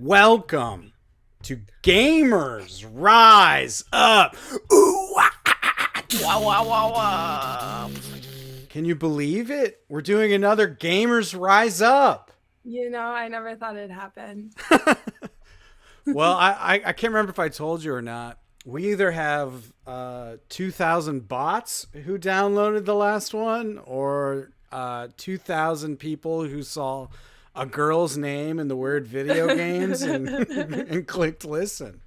Welcome to Gamers Rise Up. Ooh, Wow, wow, wow, wow. can you believe it? We're doing another Gamers Rise Up. I never thought it'd happen. Well, I can't remember if I told you or not. We either have 2,000 bots who downloaded the last one or 2,000 people who saw a girl's name in the word video games and, and clicked listen.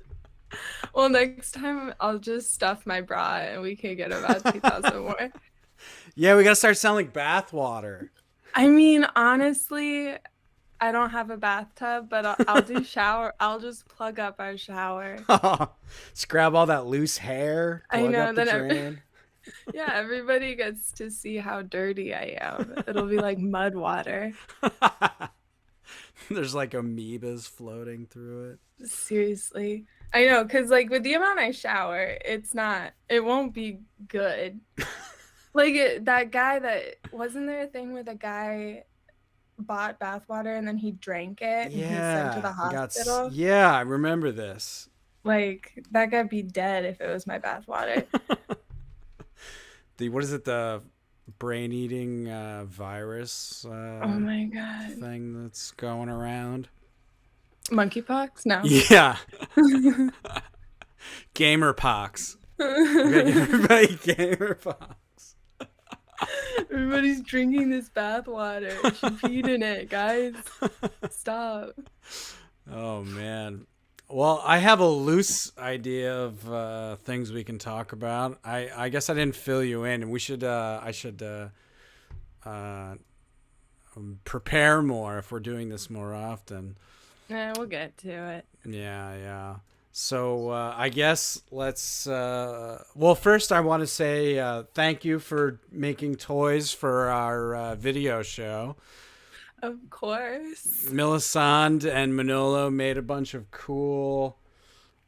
Well, next time I'll just stuff my bra and we can get about 2,000 more. Yeah, we got to start selling bathwater. I mean, honestly, I don't have a bathtub, but I'll do shower. I'll just plug up our shower. Just grab all that loose hair, I plug know, up the then drain. yeah, everybody gets to see how dirty I am. It'll be like mud water. There's like amoebas floating through it. Seriously. I know, because like with the amount I shower, it won't be good. That guy that wasn't there a thing where the guy bought bathwater and then he drank it and he's sent to Yeah, the hospital? yeah, I remember this. Like that guy'd be dead if it was my bathwater. The what is it? The brain-eating virus Oh my God. thing that's going around. Monkeypox? No. Yeah, gamer pox. We gotta give everybody gamer pox. Everybody's drinking this bathwater. She peed in it, guys. Stop. Oh man. Well, I have a loose idea of things we can talk about. I guess I didn't fill you in, and I should prepare more if we're doing this more often. Yeah, we'll get to it. Yeah, yeah. So I guess let's. Well, first I want to say thank you for making toys for our video show. Of course. Melisande and Manolo made a bunch of cool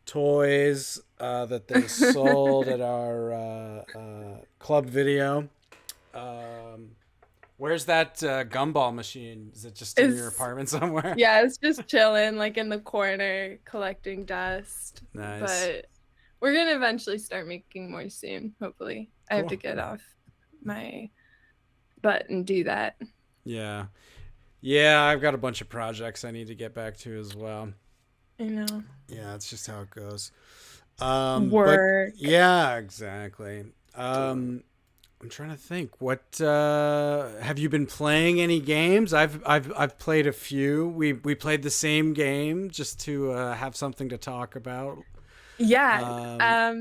toys that they sold at our club video. Where's that gumball machine? Is it just in your apartment somewhere? Yeah, it's just chilling, like in the corner, collecting dust. Nice. But we're gonna eventually start making more soon, hopefully. I have to get off my butt and do that. Yeah. Yeah, I've got a bunch of projects I need to get back to as well. I know. Yeah, that's just how it goes. Work. But yeah, exactly. I'm trying to think. What have you been playing? Any games? I've played a few. We played the same game just to have something to talk about. Yeah.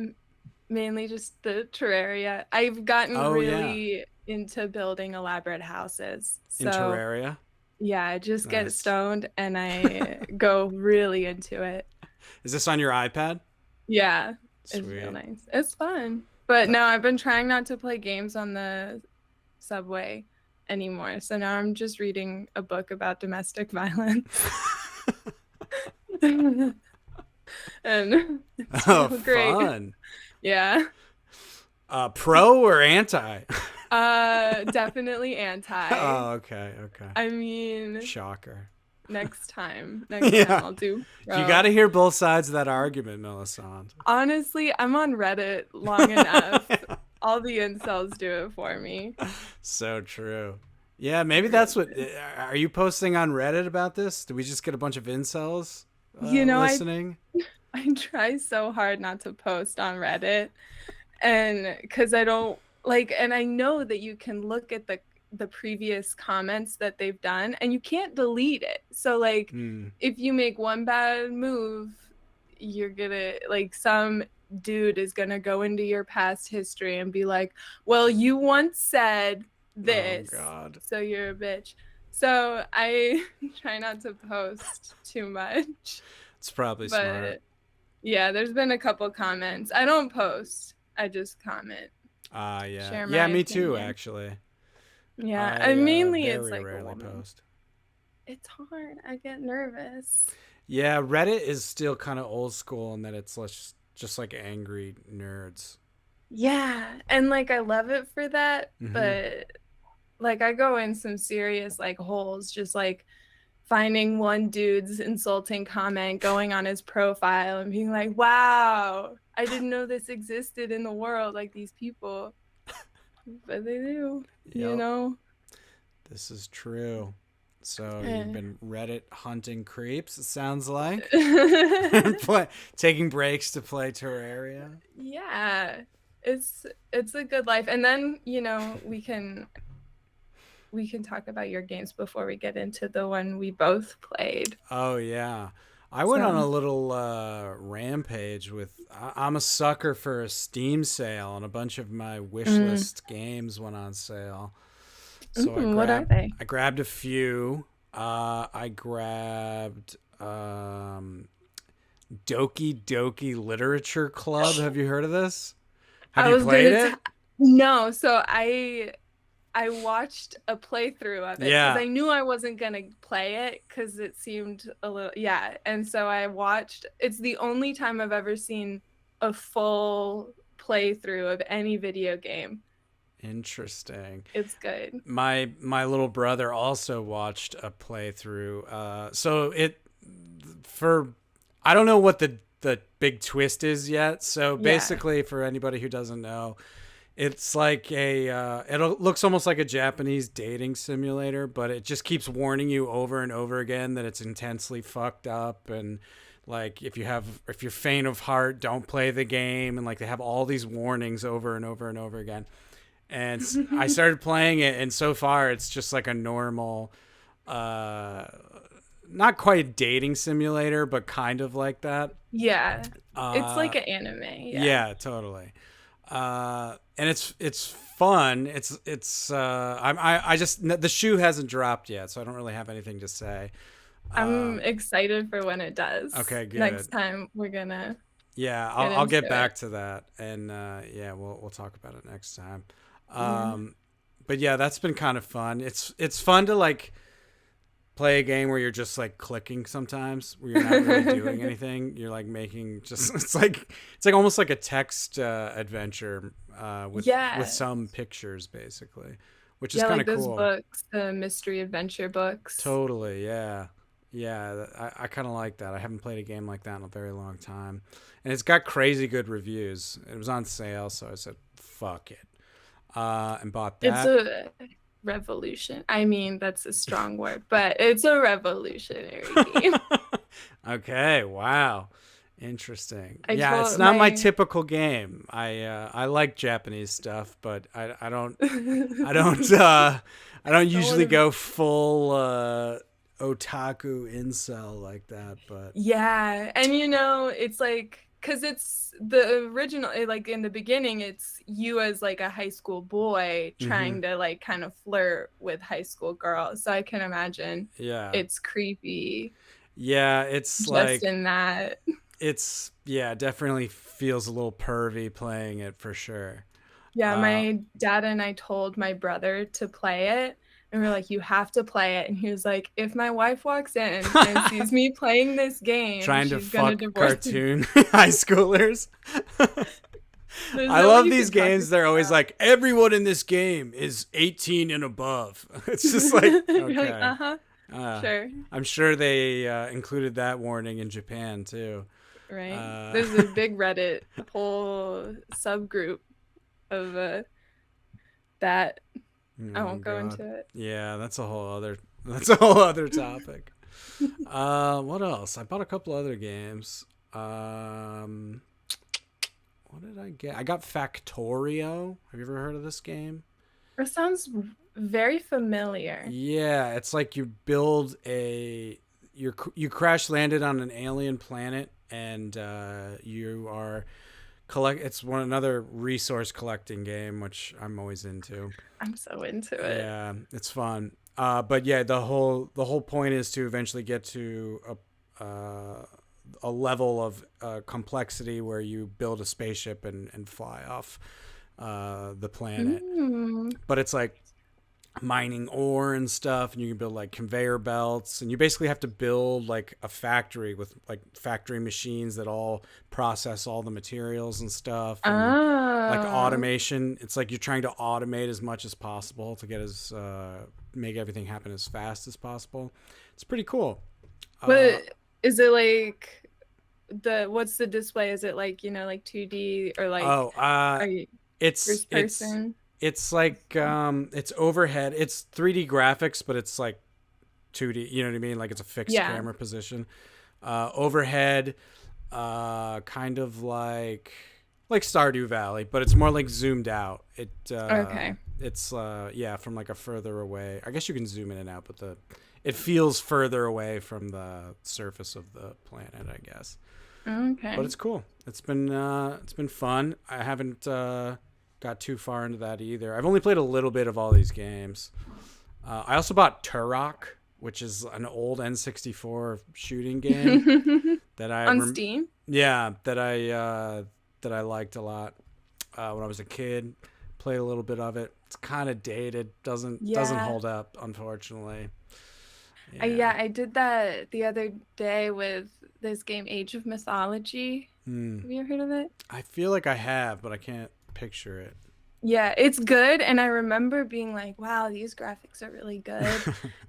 Mainly just the Terraria. I've gotten really into building elaborate houses. In Terraria? Yeah, I just get stoned and I go really into it. Is this on your iPad? Yeah. Sweet. It's real nice. It's fun. But no, I've been trying not to play games on the subway anymore. So now I'm just reading a book about domestic violence. And it's great. Fun. Yeah. Pro or anti? Definitely anti. Oh, okay. I mean, shocker. Next time I'll do pro. You got to hear both sides of that argument, Melisande. Honestly, I'm on Reddit long enough. All the incels do it for me. So true. Yeah, maybe that's what. Are you posting on Reddit about this? Did we just get a bunch of incels listening? I try so hard not to post on Reddit, and because I don't like, and I know that you can look at the previous comments that they've done and you can't delete it. So like if you make one bad move, you're gonna some dude is gonna go into your past history and be like, well, you once said this. Oh God. So you're a bitch. So I try not to post too much. It's probably smart. Yeah, there's been a couple comments. I don't post, I just comment. Yeah. Share Yeah, me opinion. too, actually. Yeah, and mainly very it's like rarely post. It's hard. I get nervous. Yeah, Reddit is still kind of old school in that it's just like angry nerds. Yeah, and like I love it for that, but like I go in some serious like holes just like finding one dude's insulting comment, going on his profile and being like, wow, I didn't know this existed in the world, like these people. But they do, you Yep, know? this is true. So you've Eh. been Reddit hunting creeps, it sounds like. Taking breaks to play Terraria. Yeah. It's a good life. And then, we can talk about your games before we get into the one we both played. Oh yeah. I went on a So, little rampage with. I'm a sucker for a Steam sale, and a bunch of my wish mm, list games went on sale. So what are they? I grabbed a few. I grabbed Doki Doki Literature Club. Have you heard of this? Have I you was played gonna it? no, so I watched a playthrough of it because Yeah. I knew I wasn't gonna play it because it seemed a little, yeah. And so I watched. It's the only time I've ever seen a full playthrough of any video game. Interesting. It's good. My little brother also watched a playthrough. So it for I don't know what the big twist is yet. So Yeah. basically, for anybody who doesn't know, it's like it looks almost like a Japanese dating simulator, but it just keeps warning you over and over again that it's intensely fucked up, and like if you're faint of heart, don't play the game, and like they have all these warnings over and over and over again. And I started playing it, and so far it's just like a normal, uh, not quite a dating simulator, but kind of like that. Yeah. It's Uh, like an anime. Yeah. yeah, totally. And it's fun. I just the shoe hasn't dropped yet, so I don't really have anything to say. I'm Um, excited for when it does. okay, Next good. time we're gonna Yeah, get I'll into get it. back to that, and yeah, we'll talk about it next time. Yeah. Um, but yeah, that's been kind of fun. It's fun to like play a game where you're just like clicking sometimes, where you're not really doing anything. You're like making just it's like almost like a text adventure with Yeah. some pictures basically, which is Yeah, kind like of those cool. books, the mystery adventure books. Totally, yeah. Yeah, I kind of like that. I haven't played a game like that in a very long time. And it's got crazy good reviews. It was on sale, so I said, fuck it. And bought It's that. a revolution. I mean, that's a strong word, but it's a revolutionary game. Okay, wow. Interesting. I Yeah, it's told not my my typical game. I like Japanese stuff, but I don't don't want usually to. go full otaku incel like that, but Yeah, and it's like because it's the original. Like in the beginning, it's you as like a high school boy mhm. trying to like kind of flirt with high school girls. So I can imagine Yeah. it's creepy Yeah, it's just like in that. it's yeah, definitely feels a little pervy playing it for sure. Yeah, Uh my dad and I told my brother to play it, and we are like, "You have to play it." And he was like, "If my wife walks in and sees me playing this game, trying to she's gonna fuck divorce me." cartoon high schoolers. There's I no way love you these could talk games. this They're always down. like, everyone in this game is 18 and above. It's just like, You're like, okay. "Uh-huh, Uh, sure." I'm sure they included that warning in Japan too. Right? Uh, There's a big Reddit whole subgroup of that. I oh won't go God. into it. Yeah, that's a whole other topic. What else? I bought a couple other games. What did I get? I got Factorio. Have you ever heard of this game? That sounds very familiar. Yeah, it's like you build a you crash landed on an alien planet, and you are collect. It's one another resource collecting game, which I'm always into. I'm so into it. Yeah, it's fun. But yeah, the whole point is to eventually get to a level of complexity where you build a spaceship and fly off the planet. Mm. But it's like mining ore and stuff, and you can build like conveyor belts, and you basically have to build like a factory with like factory machines that all process all the materials and stuff, and like Oh. automation. It's like you're trying to automate as much as possible to get as make everything happen as fast as possible. It's pretty cool. But is it like what's the display? Is it like, like 2D or like Oh, are you it's first person? it's like it's overhead. It's 3D graphics, but it's like 2D. You know what I mean? Like it's a fixed Yeah. camera position. Overhead, kind of like Stardew Valley, but it's more like zoomed out. Okay. It's yeah, from like a further away. I guess you can zoom in and out, but it feels further away from the surface of the planet, I guess. But Okay. it's cool. It's been fun. I haven't got too far into that either. I've only played a little bit of all these games. I also bought Turok, which is an old N64 shooting game that On Steam? yeah, that I liked a lot when I was a kid. Played a little bit of it. It's kind of dated. Doesn't Yeah. hold up, unfortunately. Yeah, Yeah. I did that the other day with this game Age of Mythology. Hmm. Have you ever heard of it? I feel like I have, but I can't picture it. Yeah, it's good. And I remember being like, wow, these graphics are really good.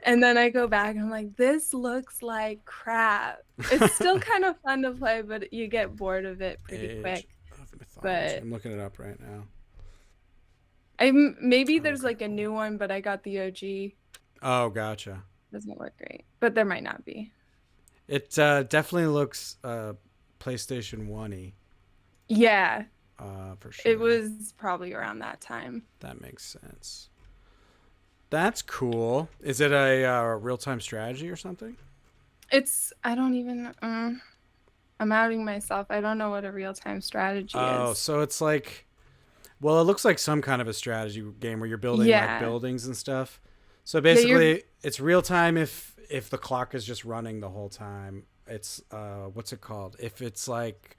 And then I go back and I'm like, this looks like crap. It's still kind of fun to play, but you get bored of it pretty Age quick. of Mythology. But I'm looking it up right now. maybe there's Okay, like a cool. new one, but I got the OG. Oh, gotcha. Doesn't look great, but there might not be. It definitely looks PlayStation 1y, Yeah, for it sure. was probably around that time. That makes sense. That's cool. Is it a real time strategy or something? I don't even, I'm outing myself. I don't know what a real-time strategy Oh, is. so it's like, well, it looks like some kind of a strategy game where you're building like Yeah. buildings and stuff. So Yeah, you're, basically, it's real time if the clock is just running the whole time. It's what's it called? If it's like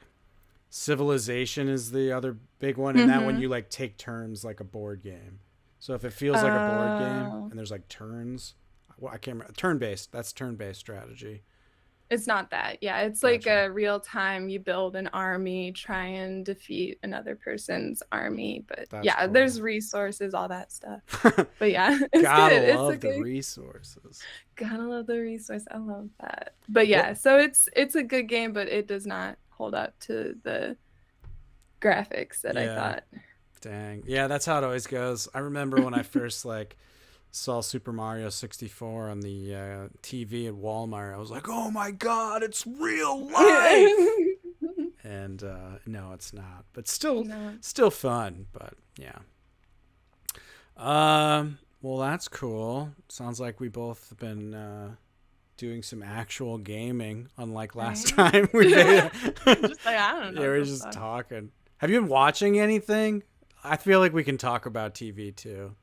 Civilization is the other big one, and that one mm-hmm. you like take turns like a board game. So if it feels like a board game Uh, and there's like turns, well, I can't remember. Turn based. That's turn based strategy. it's not that. Yeah, it's like Gotcha. a real time you build an army, try and defeat another person's army. But That's yeah, cool. there's resources, all that stuff. But yeah, it's Gotta good. It's love the okay. resources. Gotta love the resource. I love that. But What? yeah, so it's a good game, but it does not hold up to the graphics that I Yeah. thought. Dang. Yeah, that's how it always goes. I remember when I first like saw Super Mario 64 on the TV at Walmart. I was like, "Oh my god, it's real life!" And no, it's not, but No. still fun. But yeah. Well, that's cool. Sounds like we both have been doing some actual gaming, unlike last Right? time we made it. Just like, I don't Yeah, know we're the just fuck. talking. Have you been watching anything? I feel like we can talk about TV too.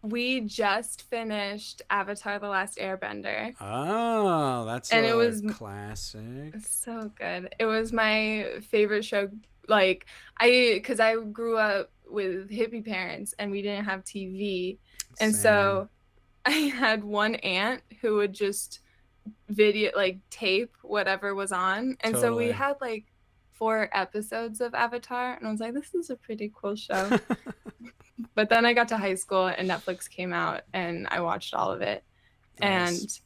We just finished Avatar: The Last Airbender, Oh, that's and it a was classic. so good. It was my favorite show. Like, because I grew up with hippie parents and we didn't have TV. And Same. so I had one aunt who would just like tape whatever was on. And so we Totally. had like 4 episodes of Avatar, and I was like, this is a pretty cool show. But then I got to high school and Netflix came out and I watched all of it. Nice. And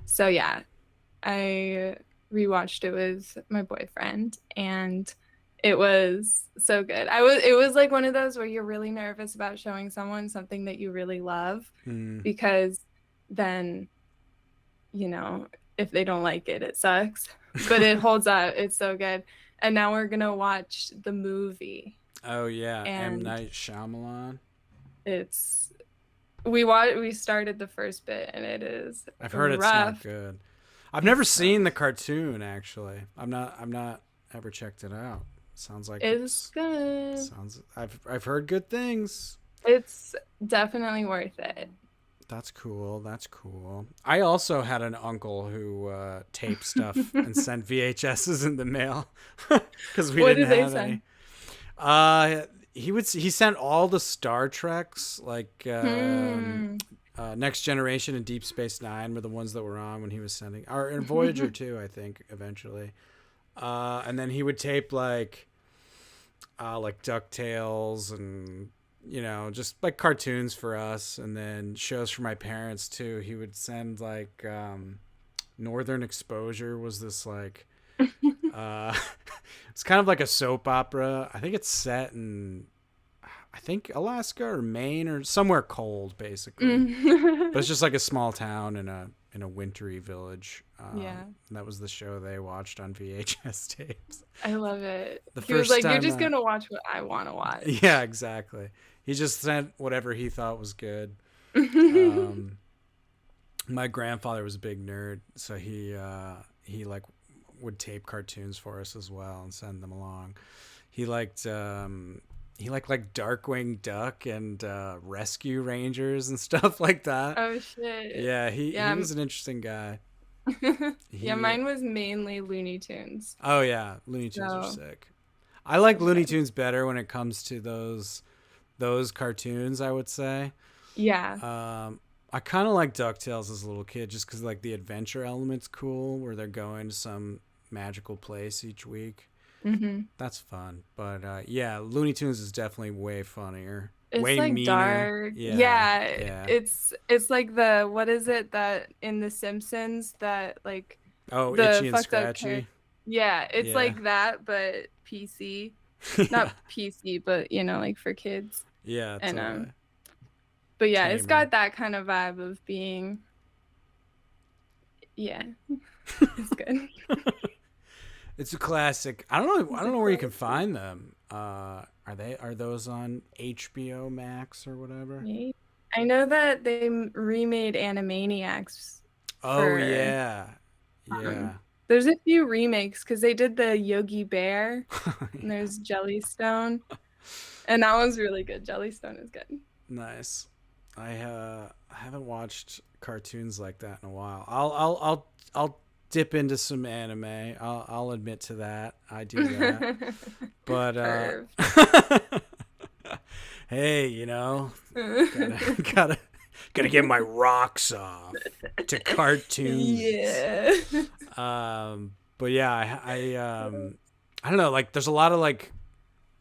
so yeah, I rewatched it with my boyfriend and it was so good. It was like one of those where you're really nervous about showing someone something that you really love Mm. because then, you know, if they don't like it, it sucks. But it holds up. It's so good. And now we're gonna watch the movie. Oh yeah, M And Night Shyamalan. it's we started the first bit and it is I've heard it's not rough. good. I've never It's seen the rough. cartoon actually. I'm not ever checked it out. Sounds like It's good. sounds I've heard good things. It's definitely worth it. That's cool. That's cool. I also had an uncle who taped stuff and sent VHSs in the mail because we What didn't did they have send? any. He sent all the Star Treks like Hmm. Next Generation and Deep Space Nine were the ones that were on when he was sending, or and Voyager too, I think eventually. And then he would tape like Ducktales and just like cartoons for us, and then shows for my parents too. He would send like Northern Exposure was this like uh it's kind of like a soap opera. I think it's set in I think Alaska or Maine or somewhere cold basically. But it's just like a small town in a wintry village. Yeah, And that was the show they watched on VHS tapes. I love it. The He was first like, "You're time just gonna watch what I want to yeah, watch." exactly. He just sent whatever he thought was good. Oh Um, my grandfather was a big nerd, so he like would tape cartoons for us as well and send them along. He liked like Darkwing Duck and Rescue Rangers and stuff like that. shit. Yeah, he Yeah. was an interesting guy. Yeah, He mine was mainly Looney Tunes. oh yeah, Looney Tunes are So sick. I like those Looney guys. Tunes better when it comes to those cartoons, I would say. Yeah. I kind of like DuckTales as a little kid just because like the adventure element's cool where they're going to some magical place each week. Hmm. That's fun. But yeah, Looney Tunes is definitely way funnier, It's way like meaner. dark. Yeah, Yeah, yeah. it's like the what is it that in The Simpsons that like Oh, the Itchy and fucked up character. Scratchy. Yeah, it's Yeah. like that but PC. Yeah. Not PC, but like for kids. Yeah, And totally. but yeah, it's Tamer. got that kind of vibe of being yeah, it's good. It's a classic. I don't know. I It's don't a know where you can classic. find them. Are those on HBO Max or whatever? Maybe. I know that they remade Animaniacs Oh for yeah, um yeah. there's a few remakes because they did the Yogi Bear and Yeah. there's Jellystone. And that one's really good. Jellystone is good. Nice. I haven't watched cartoons like that in a while. I'll dip into some anime. I'll admit to that. I do that. But Perv. hey, gotta gotta gotta get my rocks off to cartoons. Yeah. But yeah, I don't know. Like, there's a lot of like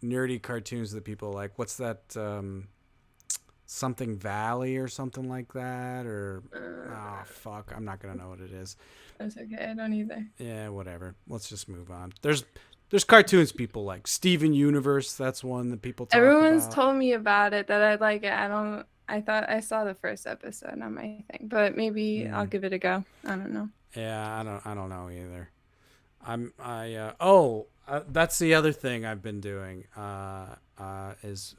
nerdy cartoons that people like. What's that? Something Valley or something like that, or oh fuck, I'm not gonna know what it is. That's okay. I don't either. Yeah, whatever. Let's just move on. There's cartoons people like Steven Universe. That's one that people talk Everyone's about. told me about it that I like it. I don't. I thought I saw the first episode on my thing, but maybe I'll Mm, give it a go. I don't know. yeah, I don't know either. Oh, that's the other thing I've been doing. Is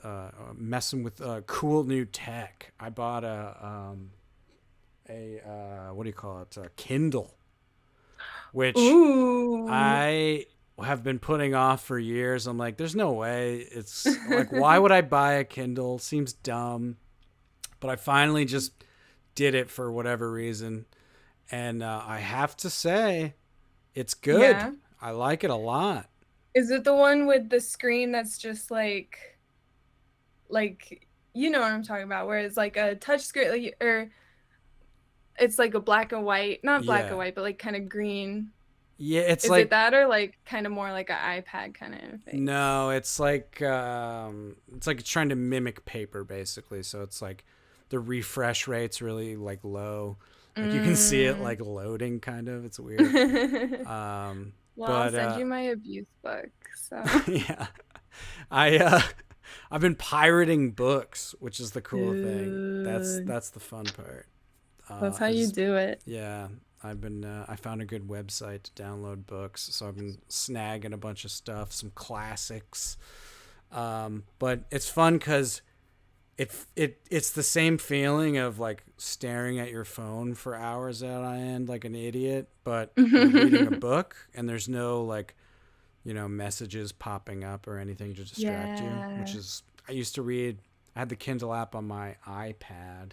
messing with cool new tech. I bought a what do you call it? A Kindle, which Ooh. I have been putting off for years. I'm like, there's no way. It's like, why would I buy a Kindle? Seems dumb. But I finally just did it for whatever reason, and I have to say, it's good. Yeah. I like it a lot. Is it the one with the screen that's just like you know what I'm talking about, where it's like a touch screen, like, or it's like a black and white, not black and Yeah, white, but like kind of green. yeah. It's Is it like that or like kind of more like an iPad kind of interface? no, it's like it's trying to mimic paper basically. So it's like the refresh rate's really like low. Like you can see it Mm. like loading kind of. It's weird. Um, Well, I'll but send you my abuse book. So yeah, I I've been pirating books, which is the cool thing. dude, That's the fun part. that's how you Is do it. yeah, I found a good website to download books, so I've been snagging a bunch of stuff, some classics. But it's fun because it's the same feeling of like staring at your phone for hours on end like an idiot, but you're reading a book and there's no like messages popping up or anything to distract you. Which Yeah. is I used to read. I had the Kindle app on my iPad,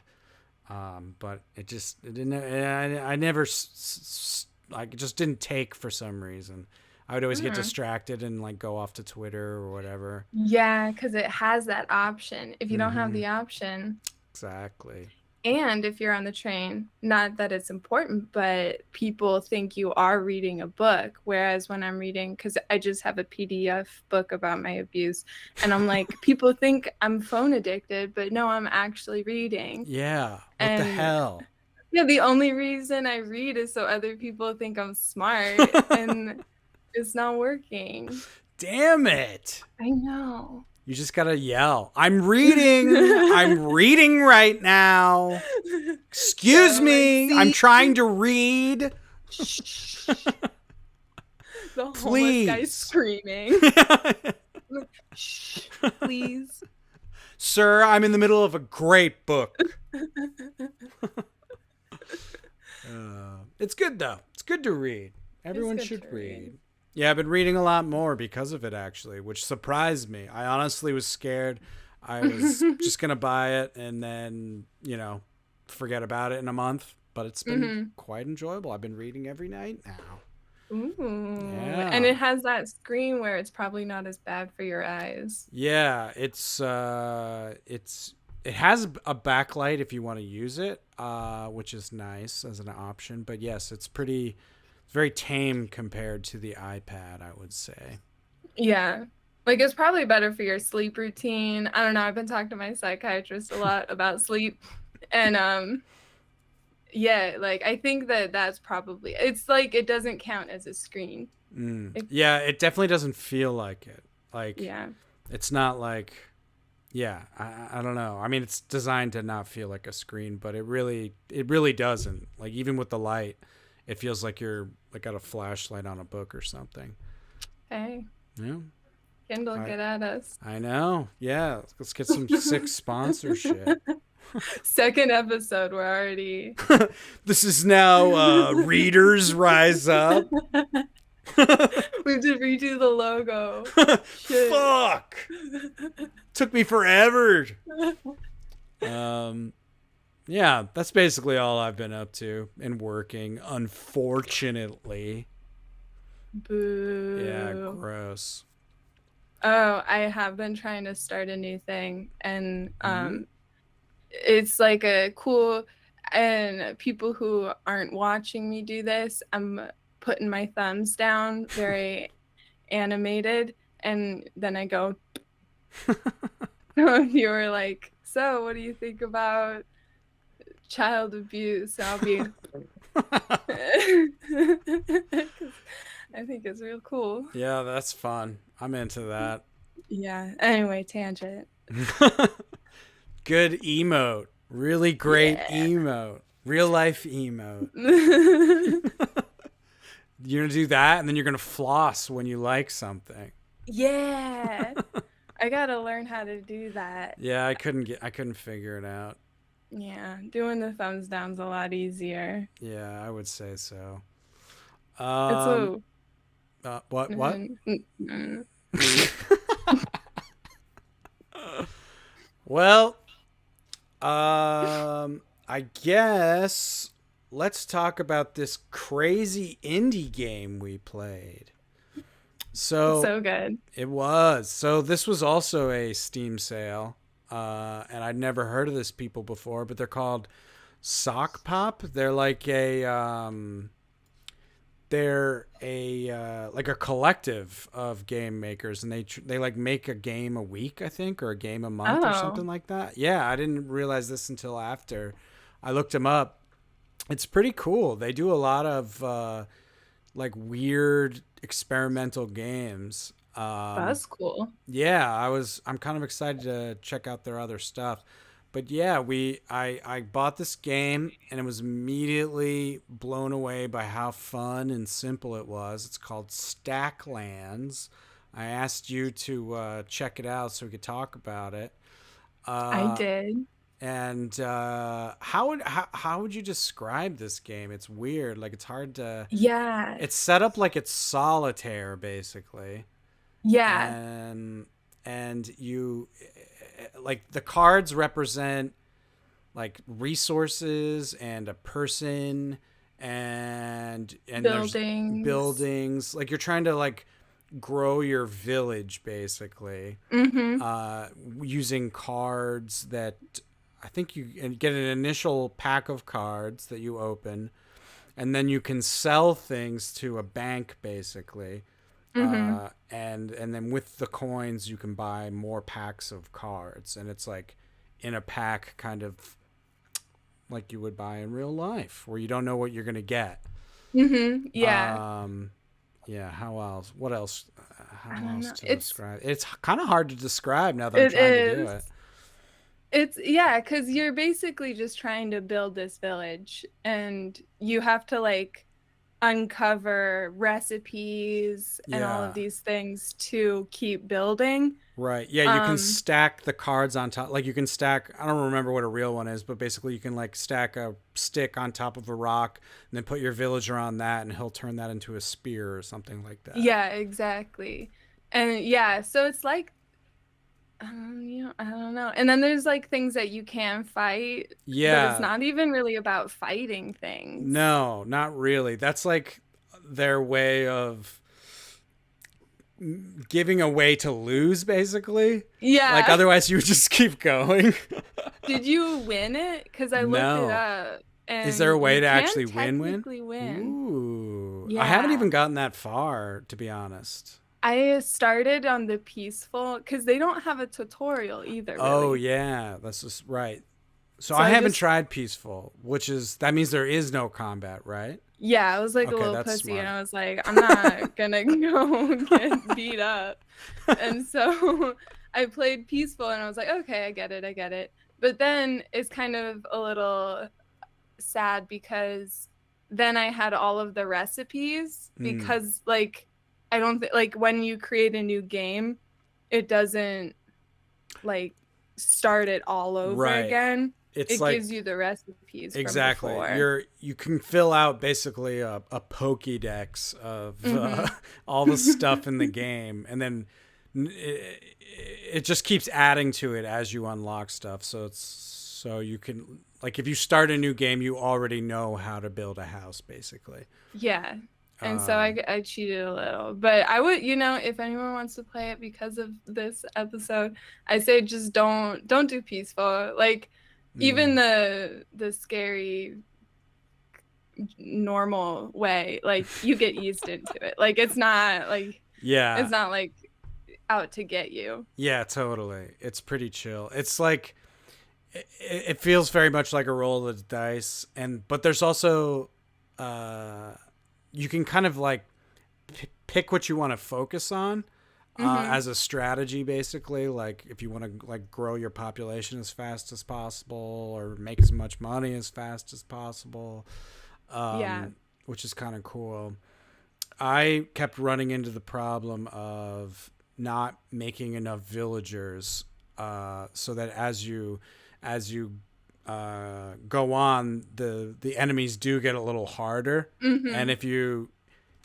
but it didn't. I never like it just didn't take for some reason. I would always get Mm. distracted and like go off to Twitter or whatever. Yeah, because it has that option. If you don't have Hmm. the option, Exactly. and if you're on the train, not that it's important, but people think you are reading a book. Whereas when I'm reading, because I just have a PDF book about my abuse, and I'm like, people think I'm phone addicted, but no, I'm actually reading. Yeah. What the And hell? Yeah, the only reason I read is so other people think I'm smart, and it's not working. Damn it. I know. You just gotta yell. I'm reading. I'm reading right now. Excuse So like, me. I'm see, trying to read. shh, the homeless guy Please. screaming. Shh, please. Sir, I'm in the middle of a great book. It's good though. It's good to read. It's Everyone good should to read. read. Yeah, I've been reading a lot more because of it actually, which surprised me. I honestly was scared. I was just gonna buy it and then, forget about it in a month. But it's been Hmm. quite enjoyable. I've been reading every night now. Ooh, and Yeah. it has that screen where it's probably not as bad for your eyes. Yeah, it has a backlight if you want to use it, which is nice as an option. But yes, it's very tame compared to the iPad, I would say. Yeah. Like it's probably better for your sleep routine. I don't know. I've been talking to my psychiatrist a lot about sleep. And yeah, like I think that that's probably it's like it doesn't count as a screen. It, Yeah, it definitely doesn't feel like it. Like yeah. it's not like yeah, I don't know. I mean, it's designed to not feel like a screen, but it really doesn't. Like even with the light, it feels like you're like got a flashlight on a book or something. Hey, Yeah. Kindle, I get at us. I know. Yeah, let's get some sick sponsorship. Second episode, we're already This is now readers rise up. we have to redo the logo. Shit. Fuck. Took me forever. Um yeah, that's basically all I've been up to and working, unfortunately. Yeah, Boo. gross. Oh, I have been trying to start a new thing, and Mm-hmm. it's like a cool, and people who aren't watching me do this, I'm putting my thumbs down, very animated, and then I go, you were like, so what do you think about child abuse? And I'll be, 'cause I think it's real cool. Yeah, that's fun. I'm into that. Yeah. Anyway, tangent. Good emote. Really great Yeah. emote. Real life emote. You're gonna do that and then you're gonna floss when you like something. Yeah. I gotta learn how to do that. Yeah, I couldn't figure it out. Yeah, doing the thumbs down's a lot easier. Yeah, I would say so. It's Um a what? Well, I guess let's talk about this crazy indie game we played. It's So so good. it was. So this was also a Steam sale. And I'd never heard of this people before, but they're called Sock Pop. They're like a collective of game makers, and they like make a game a week, I think, or a game a month or Oh, something like that. Yeah, I didn't realize this until after I looked them up. It's pretty cool. They do a lot of like weird experimental games. that's cool. Yeah, I'm kind of excited to check out their other stuff. But yeah, I bought this game and it was immediately blown away by how fun and simple it was. It's called Stacklands. I asked you to check it out so we could talk about it. I Uh, did. and how would you describe this game? It's weird. Like it's hard to. Yeah. It's set up like it's solitaire basically, Yeah. and you like the cards represent like resources and a person and there's Buildings. buildings, like you're trying to like grow your village basically, Mm-hmm. uh using cards that I think you get an initial pack of cards that you open, and then you can sell things to a bank basically, Mm-hmm. and then with the coins you can buy more packs of cards, and it's like in a pack kind of like you would buy in real life, where you don't know what you're gonna get. Yeah. Um, yeah. How else? What else? I How don't else know. to describe? It's kind of hard to describe now that I'm It trying to do is. it. It's yeah, because you're basically just trying to build this village, and you have to like uncover recipes and all of Yeah. these things to keep building. Right. Yeah, you can Um, stack the cards on top. Like you can stack, I don't remember what a real one is, but basically you can like stack a stick on top of a rock and then put your villager on that and he'll turn that into a spear or something like that. yeah, exactly. And yeah, so it's like I don't know. And then there's like things that you can fight, but it's Yeah. not even really about fighting things. No, not really. That's like their way of giving a way to lose basically. Like Yeah. otherwise you would just keep going. Did you win it? Because I looked it No. up Is there a and way you to can actually win? technically win. Ooh. I haven't Yeah. even gotten that far, to be honest. I started on the peaceful because they don't have a tutorial either, Oh really. yeah, that's just right. So So I I haven't just, tried peaceful, which is that means there is no combat, right? yeah, I was like a Okay, little that's pussy and smart. I was like, I'm not gonna go get beat up. And so I played peaceful and I was like, okay, I get it, I get it. But then it's kind of a little sad because then I had all of the recipes Mm, because like I don't think like when you create a new game, it doesn't like start it all over right. again. It's It gives like you the recipes from exactly. before. You can fill out basically a Pokédex of Hmm. all the stuff in the game, and then it just keeps adding to it as you unlock stuff. So it's so you can like if you start a new game, you already know how to build a house, basically. Yeah. And so Um, I cheated a little. But I would, if anyone wants to play it because of this episode, I say just don't do peaceful. Like even mm, the scary normal way, like you get eased into it. Like it's yeah, not like out to get you. yeah, totally. It's pretty chill. It's like it feels very much like a roll of the dice, and but there's also uh, you can kind of like pick what you want to focus on Hmm. as a strategy, basically. Like if you want to like grow your population as fast as possible or make as much money as fast as possible, Yeah. which is kind of cool. I kept running into the problem of not making enough villagers, so that as you go on, the enemies do get a little harder, and Hmm.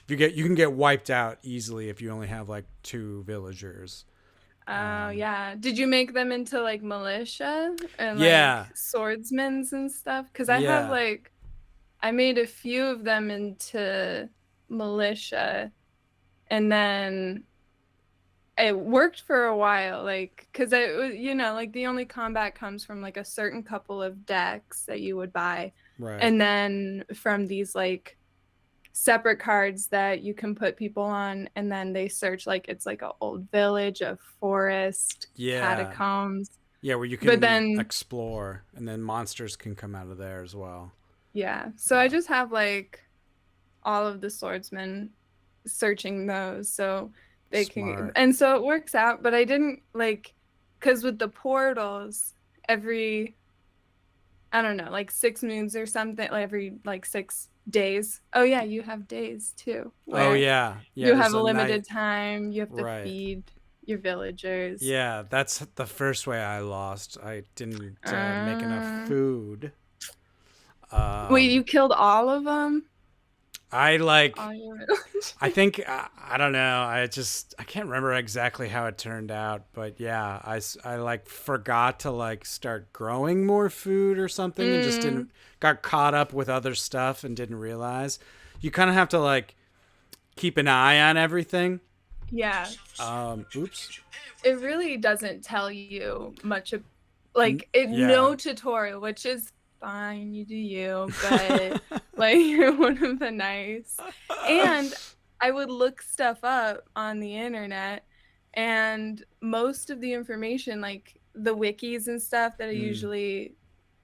you can get wiped out easily if you only have like two villagers. Oh, yeah. Did you make them into like militia and Yeah, like swordsmen and stuff? Because yeah, I made a few of them into militia and then it worked for a while, like, because it was, like the only combat comes from like a certain couple of decks that you would buy. right, And then from these like separate cards that you can put people on, and then they search like it's like an old village, a forest, yeah, catacombs. yeah, where you But can then, explore, and then monsters can come out of there as well. yeah, so I just have like all of the swordsmen searching those so they can, Smart. and so it works out. But I didn't like, because with the portals, every, I don't know, like 6 moons or something, like every like 6 days. Oh, yeah, you have days too, Oh where yeah, yeah. you There's have a a night. limited time, you have to Right. feed your villagers. Yeah, that's the first way I lost. I didn't make enough Uh, food. wait, Um, you killed all of them? I like. All your I villagers? think I don't know. I can't remember exactly how it turned out, but yeah, I like forgot to like start growing more food or something, and just didn't Mm, got caught up with other stuff and didn't realize. You kind of have to like keep an eye on everything. yeah. Oops. It really doesn't tell you much of, like it, Yeah. no tutorial, which is fine, you do you, but like it would have been nice. And I would look stuff up on the internet, and most of the information, like the wikis and stuff that I Mm, usually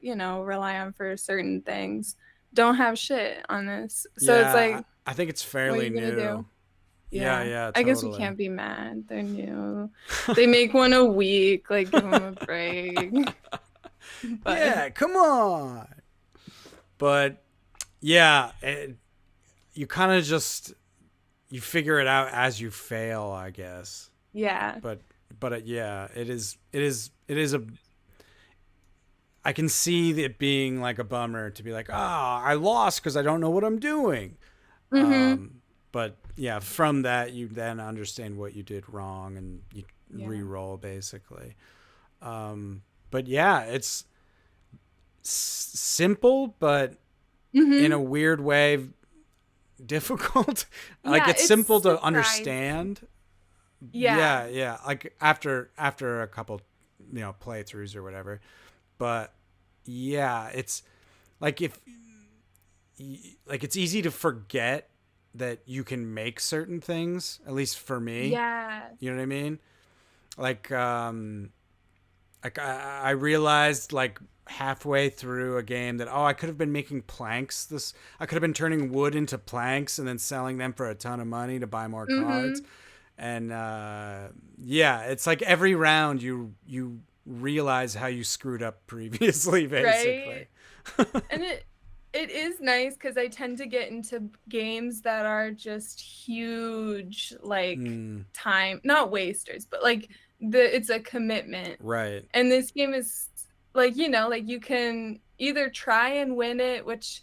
rely on for certain things don't have shit on this. So it's Yeah, like, I think it's what are fairly you gonna new. do? Yeah, Yeah, yeah, I guess we totally. can't be mad. They're new. They make one a week. Like, give them a break. But Yeah, come on. But yeah, you kind of just you figure it out as you fail, I guess. yeah. But yeah, it is a. I can see it being like a bummer to be like, I lost because I don't know what I'm doing. Mhm. But yeah, from that you then understand what you did wrong and you Yeah. re-roll basically. But yeah, it's simple, but in a Mhm. weird way difficult. Like Yeah, it's it's simple to surprising. understand. Yeah. Yeah. Like after a couple, playthroughs or whatever. But yeah, it's like if like it's easy to forget that you can make certain things. At least for me, Yeah. you know what I mean. Like I realized like halfway through a game that I could have been making planks. I could have been turning wood into planks and then selling them for a ton of money to buy more cards. Mhm. And yeah, it's like every round you realize how you screwed up previously, basically. Right? And it is nice because I tend to get into games that are just huge, like Mm, time, not wasters, but like it's a commitment. right. And this game is like, like you can either try and win it, which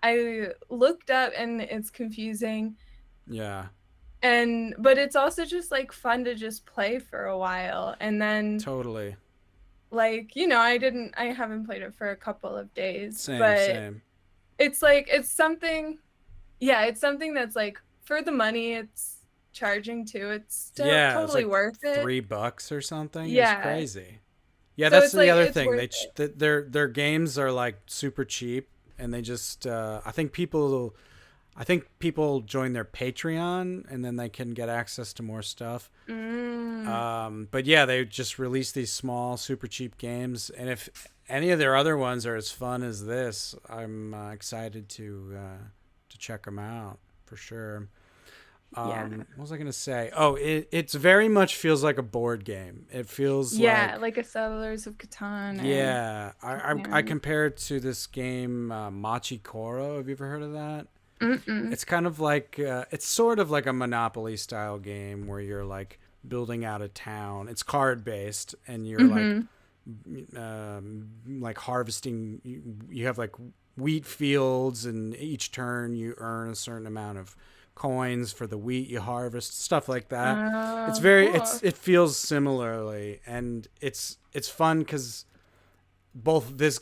I looked up and it's confusing. Yeah. But it's also just like fun to just play for a while. And then Totally. like, I haven't played it for a couple of days, Same. but Same. it's like it's something, yeah, it's something that's like for the money it's charging too. It's still Yeah, it's totally like worth it. $3 or something. It was Yeah. crazy. Yeah, So that's it's the like other it's thing. worth it. Their games are like super cheap, and they just I think people join their Patreon, and then they can get access to more stuff. Mm, But yeah, they just release these small, super cheap games, and if any of their other ones are as fun as this, I'm excited to check them out for sure. yeah. What was I gonna say? Oh, it's very much feels like a board game. It feels Yeah, like like a Settlers of Catan or yeah. I Catan. compare it to this game Machi Koro. Have you ever heard of that? Mm-mm. It's kind of like it's sort of like a Monopoly style game where you're like building out a town. It's card based, and you're Mm-hmm. like harvesting. You have like wheat fields, and each turn you earn a certain amount of coins for the wheat you harvest, stuff like that. It's very Cool. it feels similarly, and it's fun because both this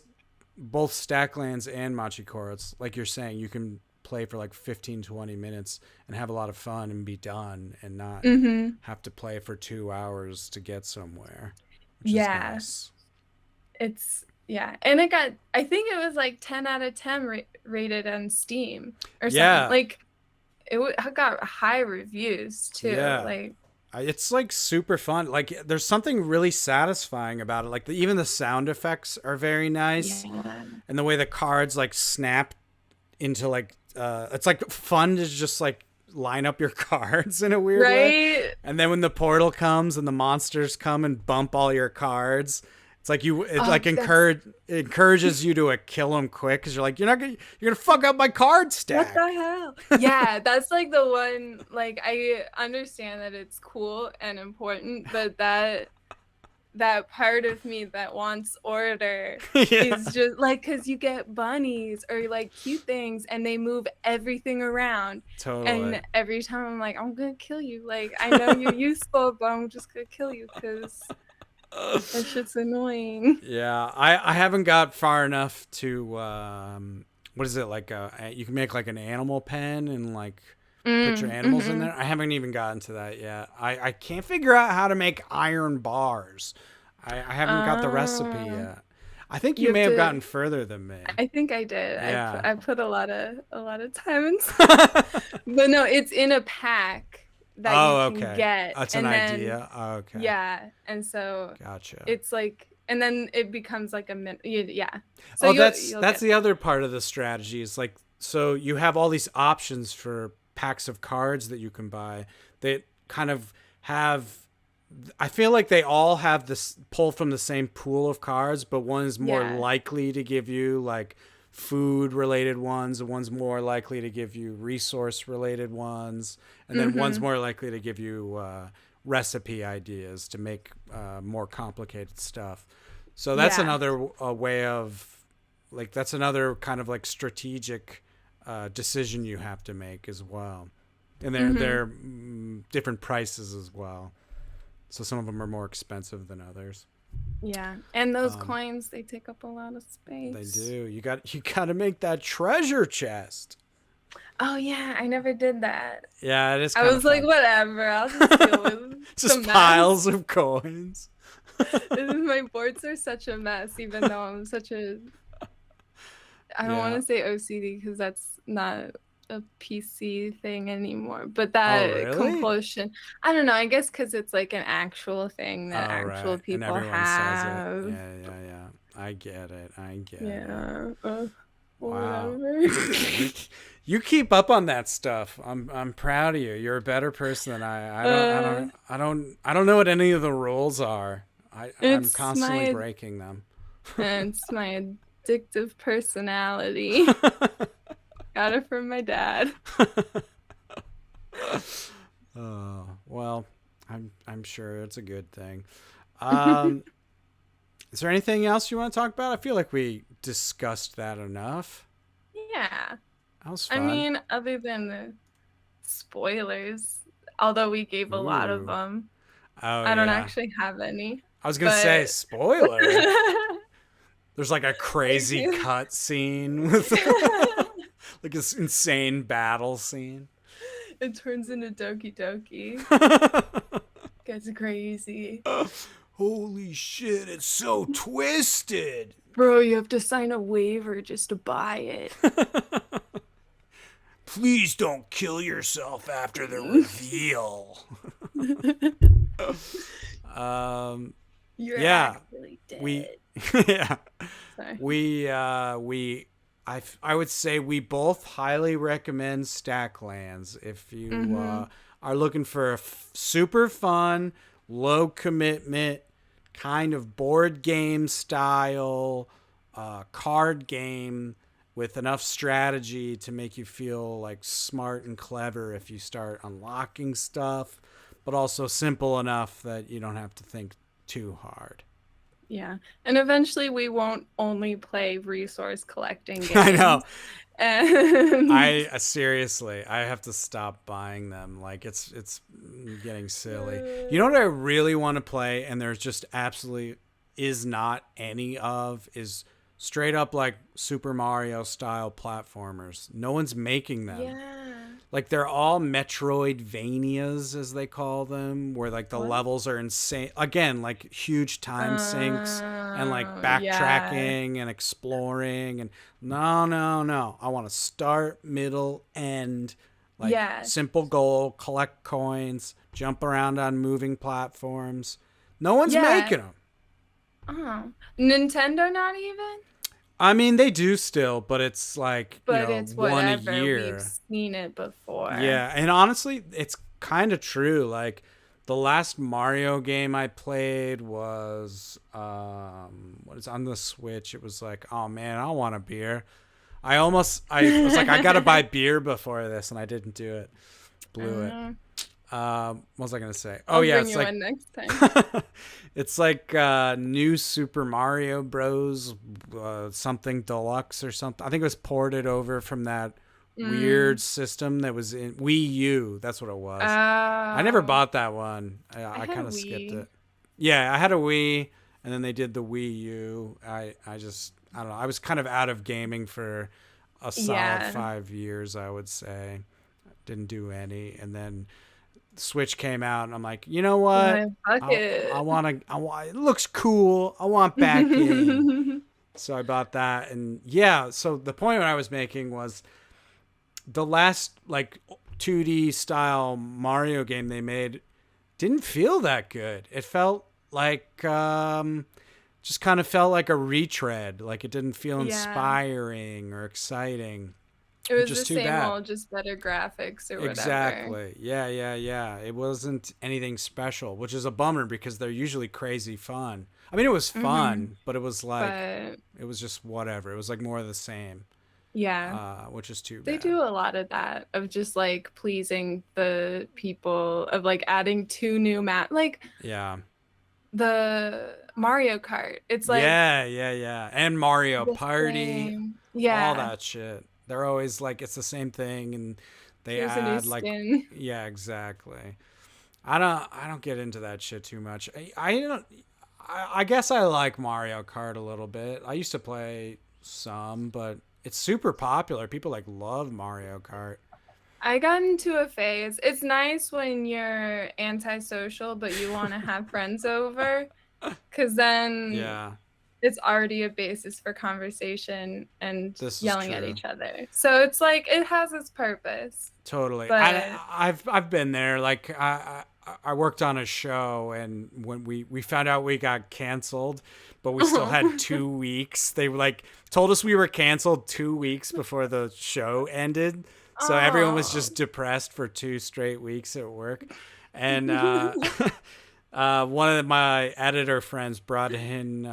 both Stacklands and Machikoro, it's like you're saying, you can play for like 15-20 minutes and have a lot of fun and be done and not Mm-hmm. have to play for 2 hours to get somewhere, which is Yeah. nice. Yeah, and I think it was like 10 out of 10 rated on Steam or something. Yeah, Like I got high reviews too. yeah. Like, It's like super fun. Like there's something really satisfying about it. Like even the sound effects are very nice, yeah. and the way the cards like snap into like it's like fun to just like line up your cards in a weird way. Right? And then when the portal comes and the monsters come and bump all your cards, it's like it Oh, like encourages you to kill them quick because you're like you're gonna fuck up my card what stack. the hell? Yeah, that's like the one, like I understand that it's cool and important, but that part of me that wants order Yeah, is just like, because you get bunnies or like cute things and they move everything around, totally. and every time I'm like, I'm gonna kill you, like I know you're useful, but I'm just gonna kill you because that shit's annoying. Yeah, I haven't got far enough to what is it like you can make like an animal pen and like put your animals in Mm-hmm. there. I haven't even gotten to that yet. I can't figure out how to make iron bars. I haven't got the recipe um yet. I think you you have may have to gotten further than me. I think I did. Yeah. I put a lot of time into it. But no, it's in a pack that you Oh, can okay. get. That's an And then idea. Oh, okay. yeah, and so Gotcha. it's like and then it becomes like yeah. So Oh, you'll that's get the other part of the strategy is like, so you have all these options for packs of cards that you can buy. They kind of have, I feel like they all have this pull from the same pool of cards, but one is more yeah. likely to give you like food related ones, and one's more likely to give you resource related ones, and then one's Mm-hmm. more likely to give you recipe ideas to make more complicated stuff. So that's Yeah. another way of like, that's another kind of like strategic decision you have to make as well, and Mm-hmm. they're different prices as well. So some of them are more expensive than others. Yeah. And those Um, coins, they take up a lot of they space. do. You got to make that treasure chest. Oh yeah, I never did that. Yeah, it is I kind of was like, fun. whatever, I'll just deal with the Just mess. piles of coins. My boards are such a mess, even though I'm such a, I don't want Yeah. to say OCD because that's not a PC thing anymore, but Oh, that really? compulsion, I don't know, I guess because it's like an actual thing that Oh, actual right. And people everyone says it. have. Yeah, yeah, yeah. I get it. I get it. Yeah, Wow. whatever. You you keep up on that stuff. I'm proud of you. You're a better person than I. uh, I don't know what any of the rules are. I'm it's constantly my breaking them. it's my addictive personality. Got it from my dad. Oh, well, I'm sure it's a good thing. Um, is there anything else you want to talk about? I feel like we discussed that enough. Yeah. That was I fun. mean, other than the spoilers, although we gave a lot of Ooh. them, Oh I don't yeah. actually have any. I was gonna say But spoiler. There's like a crazy it cut scene with like this insane battle scene. turns into Doki Doki. Gets crazy. Holy shit, it's so twisted. Bro, you have to sign a waiver just to buy it. Please don't kill yourself after the reveal. Um, You're yeah, actually we, dead. yeah, Sorry. I would say we both highly recommend Stacklands if you Mm-hmm. are looking for a super fun, low commitment kind of board game style card game with enough strategy to make you feel like smart and clever if you start unlocking stuff, but also simple enough that you don't have to think too hard. Yeah. And eventually we won't only play resource collecting I know. games. And I seriously, I have to stop buying them. Like it's getting silly. You know what I really want to play, and there's just absolutely is not any of, is straight up like Super Mario style platformers. No one's making them. yeah. Like they're all Metroidvanias as they call them, where like the What? levels are insane. Again, like huge time sinks and like Yeah. backtracking and exploring and no, no, no. I want to start, middle, end, like Yeah. simple goal, collect coins, jump around on moving platforms. No one's Yeah. making them. Oh. Nintendo not even? I mean, they do still, but it's like, But it's one a whatever. We've year. seen it before. Yeah, and honestly, it's kind of true. Like the last Mario game I played was what is on the Switch. It was like, oh man, I want a beer. I was like, I gotta buy beer before this, and I didn't do it. Blew it. Uh, What was I gonna say? Oh I'll yeah, bring it's you like one next time. it's like new Super Mario Bros. Something deluxe or something. I think it was ported over from that weird Mm. system that was in Wii U. That's what it was. I never Oh. bought that one. I I had a kind of skipped Wii. it. Yeah, I had a Wii, and then they did the Wii U. I don't know. I was kind of out of gaming for a solid Yeah. 5 years, I would say. Didn't do any, and then Switch came out, and I'm like, you know You're what? like, fuck I it. want to. I want. It looks cool. I want back in. So I bought that, and yeah. So the point I was making was the last like 2D style Mario game they made didn't feel that good. It felt like just kind of felt like a retread. Like it didn't feel Yeah. inspiring or exciting, It which was is the too same bad. old, just better graphics or whatever. Exactly. Yeah, yeah, yeah. It wasn't anything special, which is a bummer because they're usually crazy fun. I mean, it was Hmm. fun, but it was like, But it was just whatever. It was like more of the same, yeah, which is too they bad. do a lot of that of just like pleasing the people of like adding two new map like Yeah. the Mario Kart. It's like Yeah, yeah, yeah. And Mario the Party, same. all Yeah. that shit. They're always like, it's the same thing, and they Here's a new add like, skin. yeah, exactly. I don't get into that shit too much. I don't. I guess I like Mario Kart a little bit. I used to play some, but it's super popular. People like love Mario Kart. I got into a phase. It's nice when you're antisocial, but you want to have friends over, because then Yeah, it's already a basis for conversation and this is yelling at true. each other. So it's like it has its purpose. Totally. But I've been there. Like I worked on a show, and when we found out we got canceled, but we still had 2 weeks. They like told us we were canceled 2 weeks before the show ended. So everyone was oh. just depressed for 2 straight weeks at work, and one of my editor friends brought in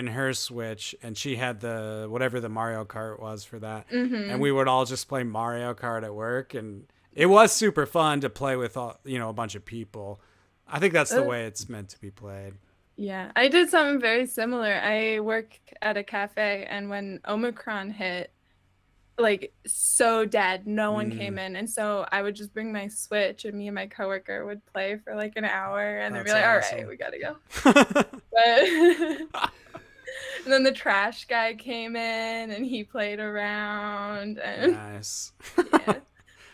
her Switch, and she had the whatever the Mario Kart was for that, and Mhm. we would all just play Mario Kart at work, and it was super fun to play with a bunch of people. I think that's the Uh, way it's meant to be played. yeah, I did something very similar. I work at a cafe, and when Omicron hit, like so dead, no one came Mm, in, and so I would just bring my Switch, and me and my coworker would play for like an hour, and then be that's like, "All right, awesome. we gotta go." But and then the trash guy came in, and he played around, and Nice. yeah,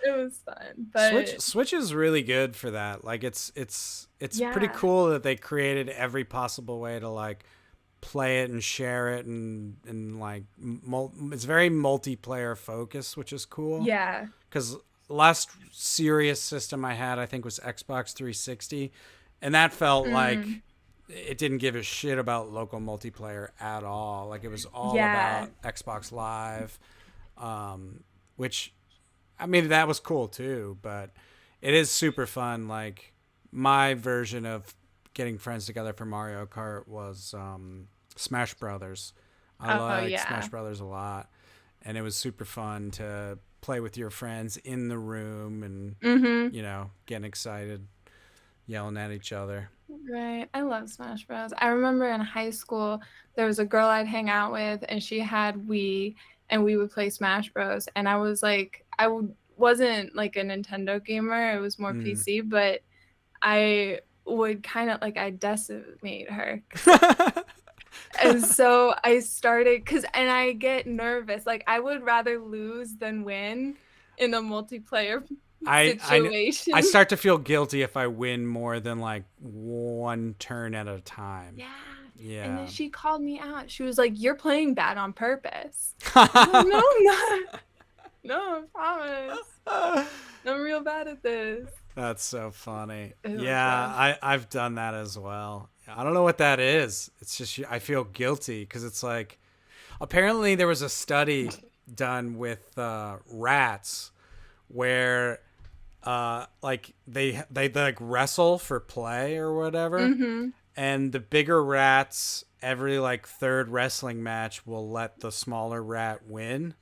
it was fun. But Switch is really good for that. Like it's pretty yeah. cool that they created every possible way to like play it and share it, and like it's very multiplayer focused, which is cool. Yeah. Because last serious system I had, I think, was Xbox 360, and that felt Mm, like it didn't give a shit about local multiplayer at all. Like it was all yeah. about Xbox Live, which I mean that was cool too, but it is super fun. Like my version of getting friends together for Mario Kart was Smash Brothers. I Oh like Smash yeah. Brothers a lot, and it was super fun to play with your friends in the room and Mm-hmm. getting excited, yelling at each other. Right. I love Smash Bros. I remember in high school there was a girl I'd hang out with and she had Wii and we would play Smash Bros. And I was like wasn't like a Nintendo gamer, it was more Mm. PC, but I would kind of like I decimate her because and so I started because and I get nervous. Like I would rather lose than win in a multiplayer I I situation. start to feel guilty if I win more than like one turn at a time. Yeah. And then Yeah. she called me out. She was like, "You're playing bad on purpose." I'm like, "No, I'm not. No, I promise. I'm real bad at this." That's so funny. It was Yeah, rough. I've done that as well. I don't know what that is. It's just I feel guilty because it's like apparently there was a study done with rats where like they like wrestle for play or whatever, Mm-hmm. and the bigger rats every like third wrestling match will let the smaller rat win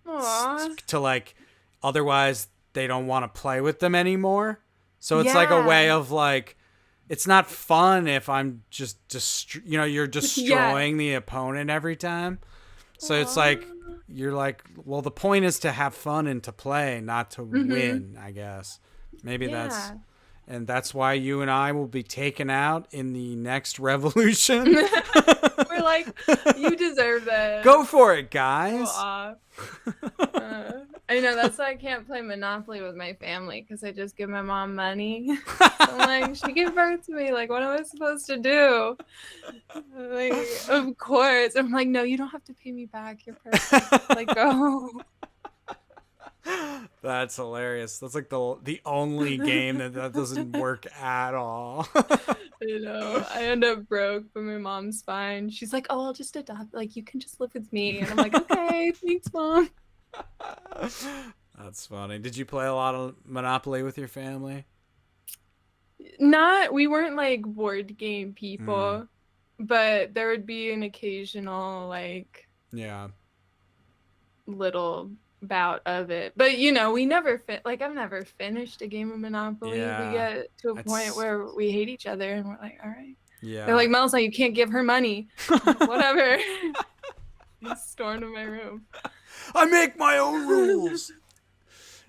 Aw. to like otherwise they don't want to play with them anymore. So it's like a way Yeah. of like it's not fun if I'm just you're Yeah. destroying the opponent every time. So it's Aw. like you're like, well, the point is to have fun and to play, not to Mm-hmm. win, I guess. Maybe that's Yeah. and that's why you and I will be taken out in the next revolution. We're like, you deserve Go this. for it, Go guys. off. I know that's why I can't play Monopoly with my family because I just give my mom money. So I'm like, she gave birth to me. Like, what am I supposed to do? Like, of course. I'm like, no, you don't have to pay me back. You're perfect. Like, go. That's hilarious. That's like the only game that doesn't work at all. You know, I end up broke, but my mom's fine. She's like, "Oh, I'll just adopt. Like, you can just live with me." And I'm like, "Okay, thanks, mom." That's funny. Did you play a lot of Monopoly with your family? Not, we weren't like board game Mm, people, but there would be an occasional like yeah. little bout of it. But you know, we never like I've never finished a game of Monopoly. We Yeah. get to a point It's where we hate each other and we're like, all right. They're yeah. like, Melisande, you can't give her money. I'm like, whatever. Just stormed to my room. I make my own rules.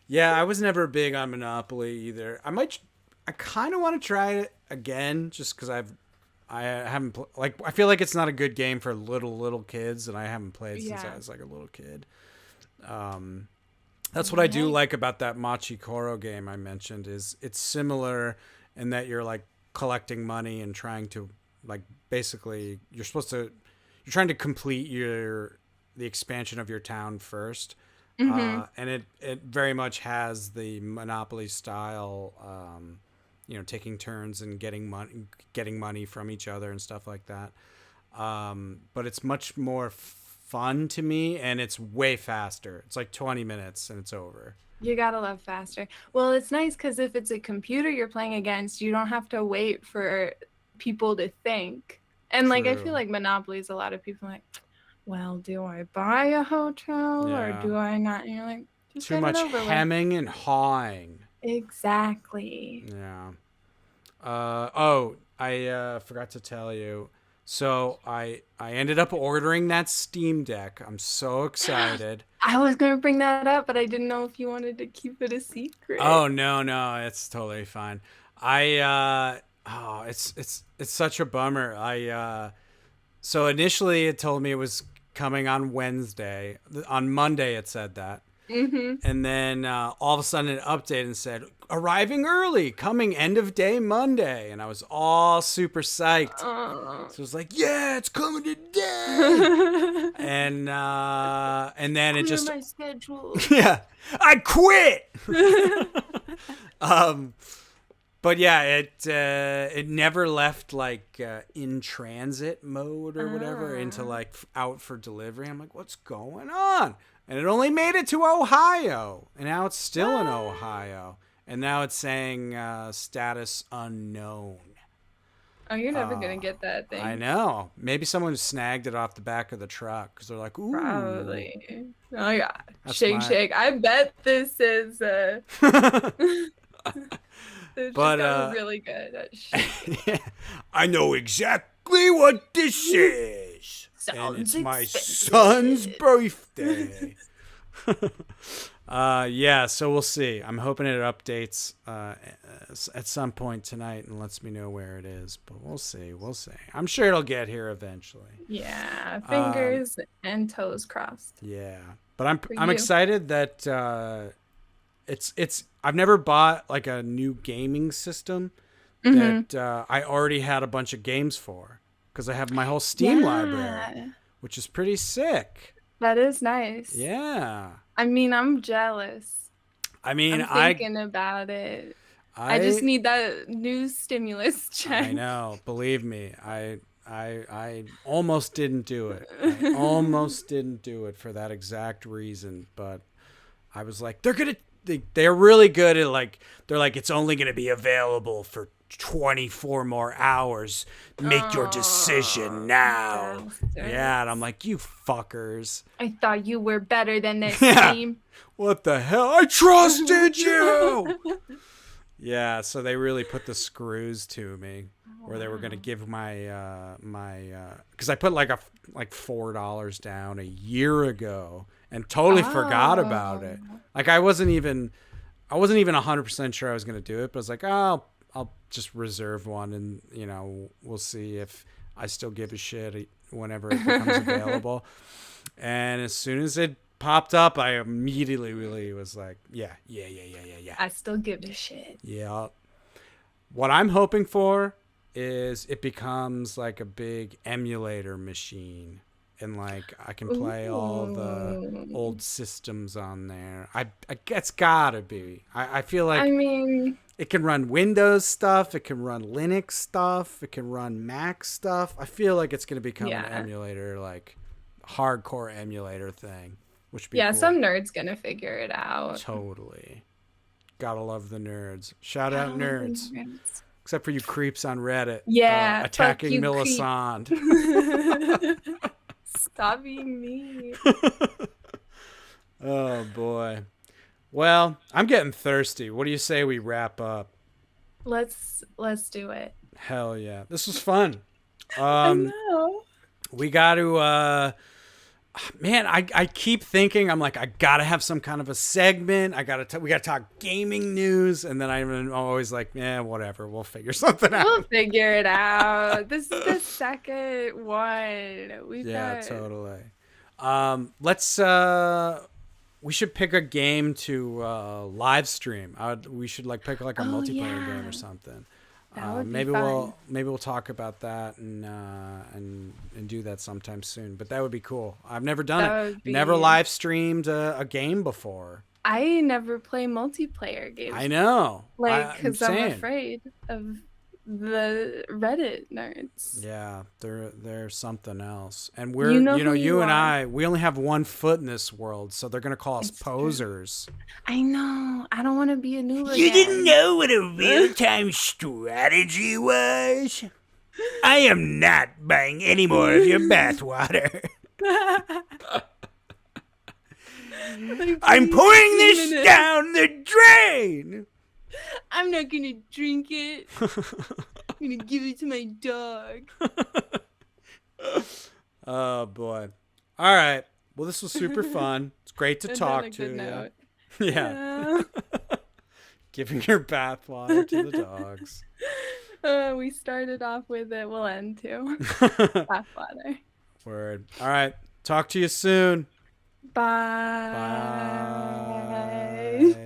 Yeah, I was never big on Monopoly either. I kind of want to try it again, just because I haven't like I feel like it's not a good game for little kids, and I haven't played since I Yeah. was like a little kid. Um, that's what I do Yeah. like about that Machi Koro game I mentioned. Is it's similar in that you're like collecting money and trying to like basically you're trying to complete the expansion of your town first. Mm-hmm. And it very much has the Monopoly style, taking turns and getting money from each other and stuff like that. But it's much more fun to me, and it's way faster. It's like 20 minutes and it's over. You gotta love faster. Well, it's nice because if it's a computer you're playing against, you don't have to wait for people to think. And like I feel True. like Monopoly is a lot of people like, well, do I buy a hotel or Yeah. do I not? And you're like, just Too get it much over with. hemming and hawing. Exactly. Yeah. I forgot to tell you. So I ended up ordering that Steam Deck. I'm so excited. I was gonna bring that up, but I didn't know if you wanted to keep it a secret. Oh no, it's totally fine. It's such a bummer. So initially it told me it was coming on Wednesday. On Monday it said that. Mm-hmm. And then all of a sudden it updated and said arriving early, coming end of day Monday, and I was all super psyched. Oh. So it was like, yeah, it's coming today. And then it Clear just my schedule. yeah, I quit. um but yeah, it never left like in transit mode or whatever into Ah. like out for delivery. I'm like, what's going on? And it only made it to Ohio, and now it's still in What? Ohio, and now it's saying status unknown. Oh, you're never Uh, gonna get that I thing. know. Maybe someone snagged it off the back of the truck because they're like, "Ooh, Probably. Oh yeah. that's Shake, my." shake. I bet this is they've just But gotten really good at shaking. I know exactly what this is, and Sounds it's my son's expensive. birthday. Yeah, so we'll see. I'm hoping it updates at some point tonight and lets me know where it is, but we'll see. We'll see. I'm sure it'll get here eventually. Yeah, Um, fingers and toes crossed yeah, but I'm for I'm you. excited that it's I've never bought like a new gaming system Mm-hmm. that I already had a bunch of games for because I have my whole Steam library, Yeah, which is pretty sick. that is nice. Yeah. I mean, I'm jealous. I mean, I'm thinking about it. I just I need that new stimulus I check. know. Believe me, I almost didn't do it. I almost didn't do it for that exact reason, but I was like, they're really good at like they're like it's only gonna be available for 24 more hours. Make your decision Oh, now. Yeah, and I'm bastards. like, you fuckers. I thought you were better than this Yeah. Steam. What the hell? I trusted you. Yeah, so they really put the screws to me, where they were gonna Wow. give my because I put like $4 down a year ago and totally forgot about Oh. it. Like I wasn't even 100% sure I was gonna do it, but I was like, oh, I'll just reserve one, and we'll see if I still give a shit whenever it becomes available. And as soon as it popped up, I immediately really was like, yeah. I still give a shit. Yeah. What I'm hoping for is it becomes like a big emulator machine and like I can play all the old systems on there. I it's gotta be. I feel like I mean, it can run Windows stuff. It can run Linux stuff. It can run Mac stuff. I feel like it's gonna become an emulator, like hardcore emulator thing, which would be cool. Some nerd's gonna figure it out. Totally. Gotta love the nerds. Shout out nerds. Except for you creeps on Reddit. Yeah. Attacking Melisande. Stop being mean. Oh, boy. Well, I'm getting thirsty. What do you say we wrap up? Let's do it. Hell yeah. This was fun. I know. We got to... man, I keep thinking, I'm like, I gotta have some kind of a segment. We gotta talk gaming news, and then I'm always like, whatever, we'll figure something out. We'll figure it out. This is the second one. Totally. Let's we should pick a game to live stream. We should like pick like a multiplayer game or something. Maybe we'll talk about that and do that sometime soon. But that would be cool. I've never done it. Never live streamed a game before. I never play multiplayer games. I know. Like, because I'm afraid of the Reddit nerds. Yeah, they're something else. And we're you and I, we only have one foot in this world, so they're gonna call us posers. True. I know. I don't want to be a noob again. You didn't know what a real-time strategy was? I am not buying any more of your bathwater. I'm pouring this down the drain. I'm not gonna drink it. I'm gonna give it to my dog. Oh boy. All right. Well, this was super fun. It's great to talk to you. Yeah. Giving your bathwater to the dogs. We started off with it. We'll end too. Bathwater. Word. All right. Talk to you soon. Bye. Bye.